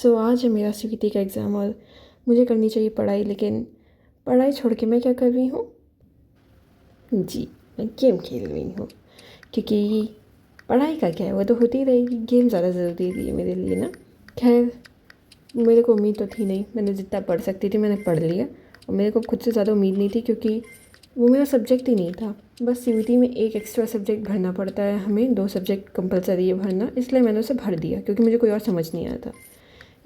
सो आज है मेरा सीवीटी का एग्ज़ाम और मुझे करनी चाहिए पढ़ाई, लेकिन पढ़ाई छोड़ के मैं क्या कर रही हूँ जी, मैं गेम खेल रही हूँ। क्योंकि पढ़ाई का क्या है, वो तो होती ही रहेगी, गेम ज़्यादा ज़रूरी है मेरे लिए ना। खैर, मेरे को उम्मीद तो थी नहीं, मैंने जितना पढ़ सकती थी मैंने पढ़ लिया और मेरे को खुद से ज़्यादा उम्मीद नहीं थी क्योंकि वो मेरा सब्जेक्ट ही नहीं था। बस सीवीटी में एक एक्स्ट्रा सब्जेक्ट भरना पड़ता है, हमें 2 सब्जेक्ट कंपलसरी है भरना, इसलिए मैंने उसे भर दिया क्योंकि मुझे कोई और समझ नहीं आया था।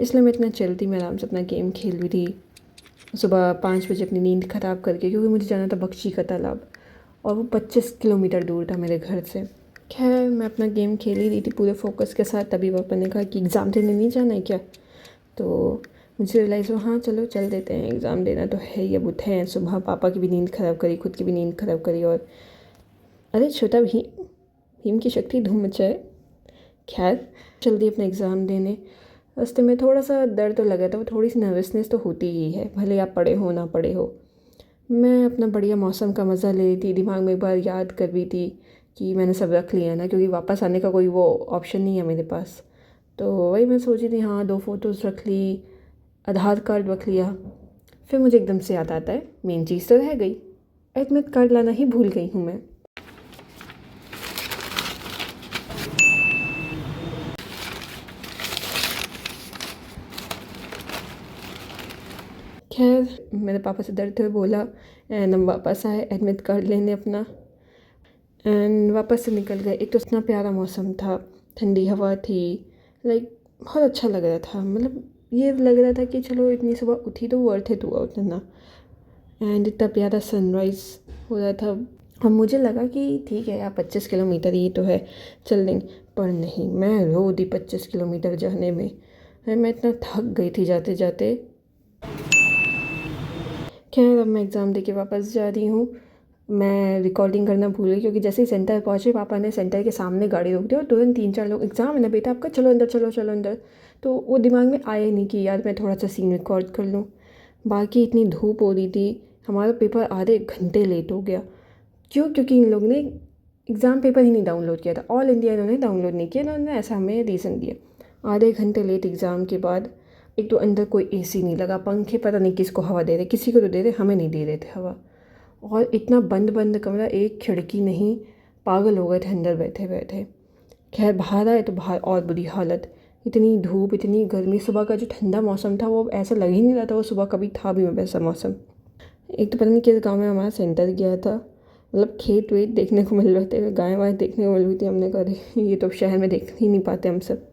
इसलिए मैं इतना चलती, मैं आराम से अपना गेम खेल रही थी सुबह 5 बजे अपनी नींद ख़राब करके, क्योंकि मुझे जाना था बख्शी का तालाब और वो 25 किलोमीटर दूर था मेरे घर से। खैर, मैं अपना गेम खेल ही रही थी पूरे फोकस के साथ, तभी पापा ने कहा कि एग्ज़ाम देने नहीं जाना है क्या। तो मुझे रियलाइज़ हुआ हाँ चलो चल देते हैं, एग्ज़ाम देना तो है ही। अब उठे हैं सुबह, पापा की भी नींद ख़राब करी, खुद की भी नींद ख़राब करी और अरे छोटा भीम की शक्ति धूम मचाए। खैर, जल्दी अपना एग्ज़ाम देने। रास्ते में थोड़ा सा डर तो लगा था, वो थोड़ी सी नर्वसनेस तो होती ही है, भले आप पढ़े हो ना पढ़े हो। मैं अपना बढ़िया मौसम का मज़ा ले रही थी, दिमाग में एक बार याद कर रही थी कि मैंने सब रख लिया ना, क्योंकि वापस आने का कोई वो ऑप्शन नहीं है मेरे पास। तो वही मैं सोची थी, हाँ 2 फ़ोटोज़ रख ली, आधार कार्ड रख लिया। फिर मुझे एकदम से याद आता है मेन चीज़ तो रह गई, एडमिट कार्ड लाना ही भूल गई हूँ मैं। खैर, मेरे पापा से डरते हुए बोला एंड हम वापस आए एडमिट कार्ड लेने अपना, एंड वापस से निकल गए। एक तो इतना प्यारा मौसम था, ठंडी हवा थी, लाइक बहुत अच्छा लग रहा था। मतलब ये लग रहा था कि चलो इतनी सुबह उठी तो वर्थ इट हुआ उठना, एंड इतना प्यारा सनराइज़ हो रहा था। और मुझे लगा कि ठीक है यार 25 किलोमीटर ही तो है, चल देंगे। पर नहीं, मैं रो दी 25 किलोमीटर जाने में। मैं इतना थक गई थी जाते जाते। खैर, अब मैं एग्ज़ाम दे के वापस जा रही हूँ। मैं रिकॉर्डिंग करना भूल गई क्योंकि जैसे ही सेंटर पहुँचे पापा ने सेंटर के सामने गाड़ी रोक दी और तुरंत 3-4 लोग, एग्ज़ाम है ना बेटा आपका, चलो अंदर, चलो चलो अंदर। तो वो दिमाग में आया नहीं कि यार मैं थोड़ा सा सीन रिकॉर्ड कर लूँ। बाकी इतनी धूप हो रही थी, हमारा पेपर आधे घंटे लेट हो गया। क्यों? क्योंकि इन लोगों ने एग्ज़ाम पेपर ही नहीं डाउनलोड किया था, ऑल इंडिया इन्होंने डाउनलोड नहीं किया, इन्होंने ऐसा हमें रीज़न दिया। आधे घंटे लेट एग्ज़ाम के बाद, एक तो अंदर कोई एसी नहीं लगा, पंखे पता नहीं किसको हवा दे रहे, किसी को तो दे रहे, हमें नहीं दे रहे थे हवा। और इतना बंद बंद कमरा, एक खिड़की नहीं, पागल हो गए थे अंदर बैठे बैठे। खैर, बाहर आए तो बाहर और बुरी हालत, इतनी धूप इतनी गर्मी। सुबह का जो ठंडा मौसम था वो ऐसा लग ही नहीं रहा था वो सुबह कभी था भी वैसा मौसम। एक तो पता नहीं किस गाँव में हमारा सेंटर गया था, मतलब खेत वेत देखने को मिल रहे थे, गाय वाय देखने को मिल रही थी। हमने कहा अरे ये तो शहर में देख ही नहीं पाते हम सब।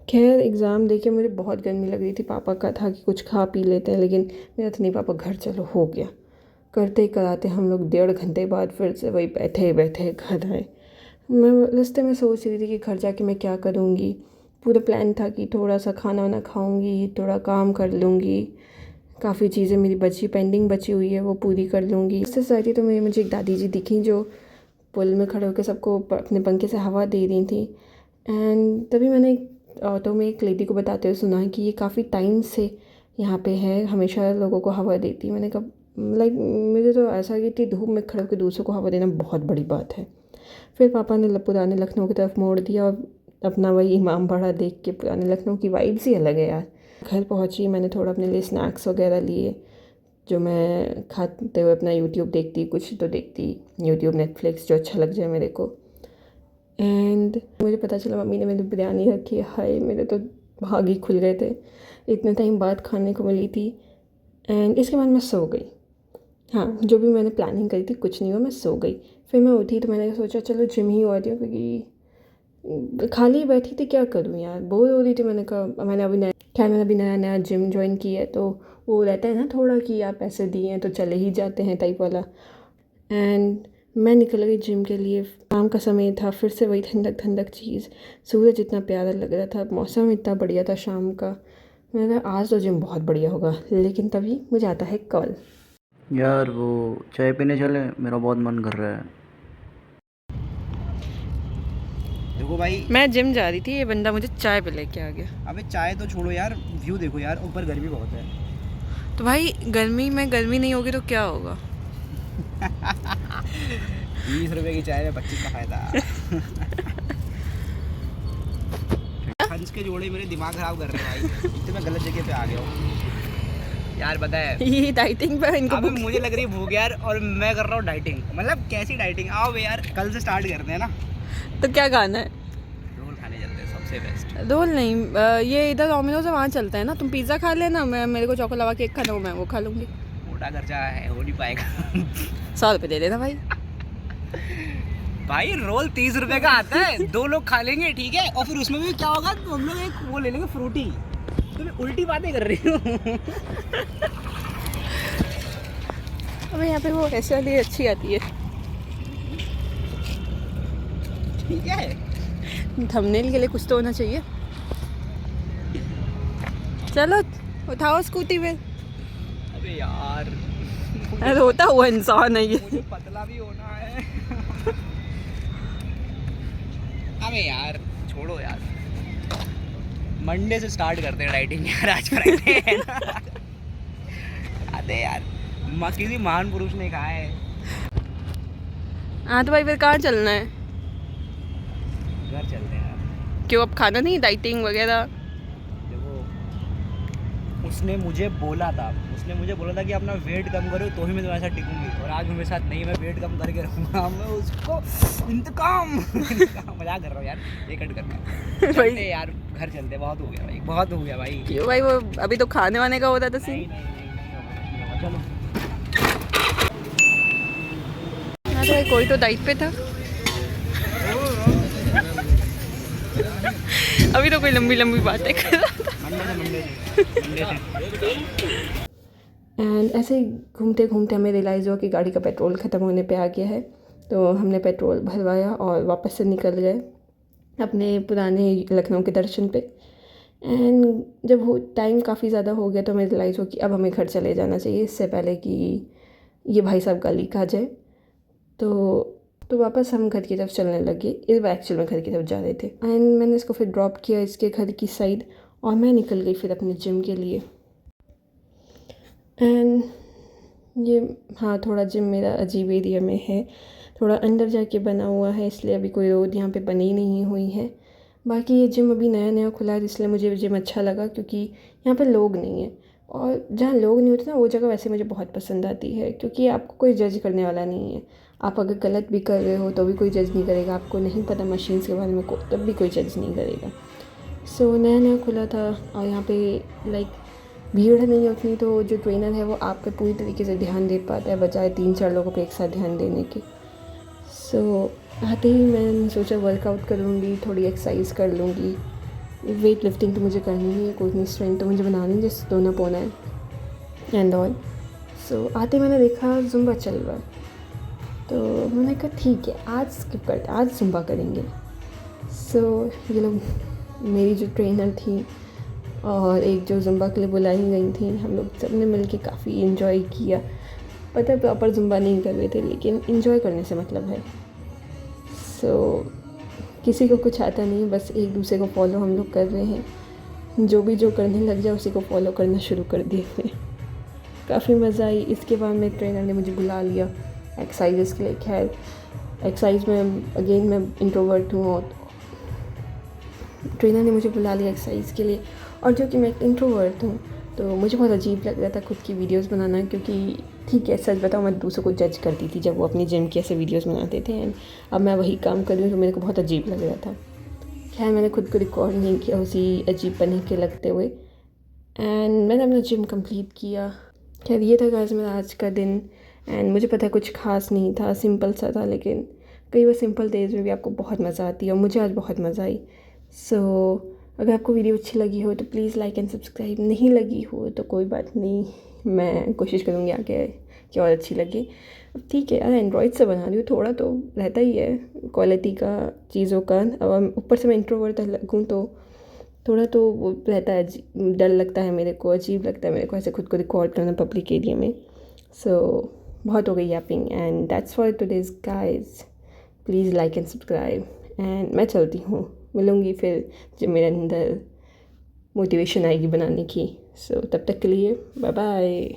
खैर, एग्ज़ाम देके मुझे बहुत गर्मी लग रही थी, पापा का था कि कुछ खा पी लेते हैं, लेकिन मेरा तो नहीं, पापा घर चलो हो गया। करते ही कराते हम लोग 1.5 घंटे बाद फिर से वही बैठे बैठे घर आए। मैं रास्ते में सोच रही थी कि घर जाके मैं क्या करूँगी। पूरा प्लान था कि थोड़ा सा खाना वाना खाऊँगी, थोड़ा काम कर लूँगी, काफ़ी चीज़ें मेरी पेंडिंग बची हुई है वो पूरी कर लूँगी। इससे सारी तो मुझे एक दादी जी दिखी जो पुल में खड़े होकर सबको अपने पंखे से हवा दे रही थी। एंड तभी मैंने एक ऑटो में एक लेडी को बताते हुए सुना कि ये काफ़ी टाइम से यहाँ पे है, हमेशा लोगों को हवा देती। मैंने कहा लाइक मुझे तो ऐसा कि इतनी धूप में खड़े होकर दूसरों को हवा देना बहुत बड़ी बात है। फिर पापा ने पुराने लखनऊ की तरफ मोड़ दिया और अपना वही इमामबाड़ा देख के, पुराने लखनऊ की वाइब्स ही अलग है यार। घर पहुँची, मैंने थोड़ा अपने लिए स्नैक्स वगैरह लिए जो मैं खाते हुए अपना यूट्यूब देखती, कुछ तो देखती यूट्यूब नेटफ्लिक्स जो अच्छा लग जाए मेरे को। एंड मुझे पता चला मम्मी ने मेरी बिरयानी रखी है। हाय, मेरे तो भाग ही खुल गए थे, इतने टाइम बाद खाने को मिली थी। एंड इसके बाद मैं सो गई। हाँ, जो भी मैंने प्लानिंग करी थी कुछ नहीं हुआ, मैं सो गई। फिर मैं उठी तो मैंने सोचा चलो जिम ही आती हूँ, क्योंकि खाली बैठी थी क्या करूँ यार, बोर हो रही थी। मैंने कहा मैंने अभी नया नया जिम ज्वाइन किया है, तो वो रहता है ना थोड़ा कि आप पैसे दिए हैं तो चले ही जाते हैं टाइप वाला। एंड मैं निकल गई जिम के लिए। शाम का समय था, फिर से वही ठंडक ठंडक चीज़, सूरज इतना प्यारा लग रहा था, मौसम इतना बढ़िया था शाम का। मैंने कहा आज तो जिम बहुत बढ़िया होगा, लेकिन तभी मुझे आता है कॉल। यार वो चाय पीने चले, मेरा बहुत मन कर रहा है। देखो भाई, मैं जिम जा रही थी, ये बंदा मुझे चाय पे लेके आ गया। अबे चाय तो छोड़ो यार, व्यू देखो यार, ऊपर गर्मी बहुत है। तो भाई गर्मी में गर्मी नहीं होगी तो क्या होगा? 20 रुपए की चाय में 25 का फायदा। हंस के जोड़े मेरे दिमाग खराब कर रहे हैं भाई। तो मैं गलत जगह पे आ गया हूँ यार, पता है ये डाइटिंग पे इनको अबे मुझे लग रही है भूख यार, और मैं कर रहा हूँ डाइटिंग। मतलब कैसी डाइटिंग, आओ बे यार कल से स्टार्ट करते हैं ना। तो क्या खाना है? रोल खाने चलते हैं, सबसे बेस्ट। रोल नहीं, ये इधर डोमिनोज से वहाँ चलते हैं ना, तुम पिज़्ज़ा खा लेना, मैं मेरे को चोको लावा केक खाना हो, मैं वो खा लूँगी। मोटा खर्चा है, हो नहीं पाएगा। 100 रुपये दे देना भाई। भाई रोल 30 रुपए का आता है, 2 लोग खा लेंगे ठीक है, और फिर उसमें भी क्या होगा, तो हम लोग एक वो ले लेंगे फ्रूटी। तो मैं उल्टी बातें कर रही हूँ। अबे यहाँ पे वो ऐसे वाली अच्छी आती है, ठीक है, थंबनेल के लिए कुछ तो होना चाहिए। चलो उठाओ स्कूटी पे। अबे यार अरे होता हुआ इंसान है ये। मुझे पतला भी होना है। अबे यार छोड़ो यार, मंडे से स्टार्ट करते हैं डाइटिंग यार, आज फ्राइडे है ना। अरे यार किसी महान पुरुष ने कहा है। हाँ तो भाई फिर कहाँ चलना है? घर चलते हैं यार। क्यों, अब खाना नहीं, डाइटिंग वगैरह? देखो उसने मुझे बोला था कि अपना वेट कम करो तो ही मैं तुम्हारे साथ टिकूंगी, और आज मेरे साथ नहीं, मैं वेट कम करके रहूँगा। मैं उसको इंतकाम मजाक कर रहा हूँ यार, ये कट करना भाई। यार घर चलते, बहुत हो गया भाई, बहुत हो गया भाई। क्यों भाई, वो अभी तो खाने वाने का होता था नहीं सीन। नहीं होगा, चलो। हाँ तो भाई कोई तो डाइट पे था। अभी तो कोई लंबी लंबी बातें कर रहा था। मंडे से एंड ऐसे ही घूमते घूमते हमें रियलाइज़ हुआ कि गाड़ी का पेट्रोल ख़त्म होने पे आ गया है। तो हमने पेट्रोल भरवाया और वापस से निकल गए अपने पुराने लखनऊ के दर्शन पे। एंड जब वो टाइम काफ़ी ज़्यादा हो गया तो हमें रियलाइज़ हुआ कि अब हमें घर चले जाना चाहिए, इससे पहले कि ये भाई साहब गाली खा जाए। तो वापस हम घर की तरफ चलने लगे। इस बार एक्चुअल में घर की तरफ जा रहे थे एंड मैंने इसको फिर ड्रॉप किया इसके घर की साइड, और मैं निकल गई फिर अपने जिम के लिए। एंड ये हाँ, थोड़ा जिम मेरा अजीब एरिया में है, थोड़ा अंदर जाके बना हुआ है, इसलिए अभी कोई रोड यहाँ पे बनी नहीं हुई है। बाकी ये जिम अभी नया नया खुला है, इसलिए मुझे जिम अच्छा लगा क्योंकि यहाँ पे लोग नहीं है, और जहाँ लोग नहीं होते ना वो जगह वैसे मुझे बहुत पसंद आती है, क्योंकि आपको कोई जज करने वाला नहीं है। आप अगर गलत भी कर रहे हो तो भी कोई जज नहीं करेगा, आपको नहीं पता मशीन्स के बारे में तब भी कोई जज नहीं करेगा। सो नया नया खुला था और यहाँ पे लाइक भीड़ नहीं उतनी, तो जो ट्रेनर है वो आप पे पूरी तरीके से ध्यान दे पाता है बजाय 3-4 लोगों पे एक साथ ध्यान देने के। सो आते ही मैंने सोचा वर्कआउट कर लूँगी, थोड़ी एक्सरसाइज कर लूँगी। वेट लिफ्टिंग तो मुझे करनी ही है, कोई नहीं, स्ट्रेंथ तो मुझे बनानी है, जैसे दोना पोना है एंड ऑल। सो आते मैंने देखा जुम्बा चल रहा है, तो मैंने कहा ठीक है आज स्किप करते, आज जुम्बा करेंगे। सो ये लोग, मेरी जो ट्रेनर थी और एक जो जुम्बा के लिए बुलाई गई थी, हम लोग सब ने मिल के काफ़ी इन्जॉय किया। पता है प्रॉपर जुम्बा नहीं कर रहे थे, लेकिन इन्जॉय करने से मतलब है। सो किसी को कुछ आता नहीं, बस एक दूसरे को फॉलो हम लोग कर रहे हैं, जो भी जो करने लग जाए उसी को फॉलो करना शुरू कर दिए थे। काफ़ी मज़ा आई। इसके बाद में ट्रेनर ने मुझे बुला लिया एक्सरसाइजेस के लिए। खैर एक्सरसाइज में अगेन मैं इंट्रोवर्ट हूँ, और ट्रेनर ने मुझे बुला लिया एक्सरसाइज के लिए, और जो कि मैं इंट्रोवर्ट हूँ तो मुझे बहुत अजीब लग रहा था खुद की वीडियोस बनाना, क्योंकि ठीक है सच बताऊँ मैं दूसरों को जज करती थी जब वो अपनी जिम की ऐसे वीडियोस बनाते थे, एंड अब मैं वही काम कर रही हूँ तो मेरे को बहुत अजीब लग रहा था। खैर मैंने खुद को रिकॉर्ड नहीं किया उसी अजीब पने के लगते हुए, एंड मैंने अपना जिम कंप्लीट किया। खैर ये था गाइस मेरा आज का दिन, एंड मुझे पता है कुछ खास नहीं था, सिंपल सा था, लेकिन कई बार सिंपल डेज में भी आपको बहुत मज़ा आती है, और मुझे आज बहुत मज़ा आई। सो अगर आपको वीडियो अच्छी लगी हो तो प्लीज़ लाइक एंड सब्सक्राइब, नहीं लगी हो तो कोई बात नहीं, मैं कोशिश करूँगी आगे कि और अच्छी लगे। अब ठीक है यार, एंड्रॉयड से बना रही हूँ, थोड़ा तो रहता ही है क्वालिटी का चीज़ों का। अब ऊपर से मैं इंट्रोवर्ट लगूँ तो थोड़ा तो वो रहता है, डर लगता है मेरे को, अजीब लगता है मेरे को ऐसे खुद को रिकॉर्ड करना पब्लिक एरिया में। सो बहुत हो गई Yaping, and that's for today's guys. Please like and subscribe, and मैं चलती हूँ, मिलूँगी फिर जब मेरे अंदर मोटिवेशन आएगी बनाने की। सो तब तक के लिए बाय बाय।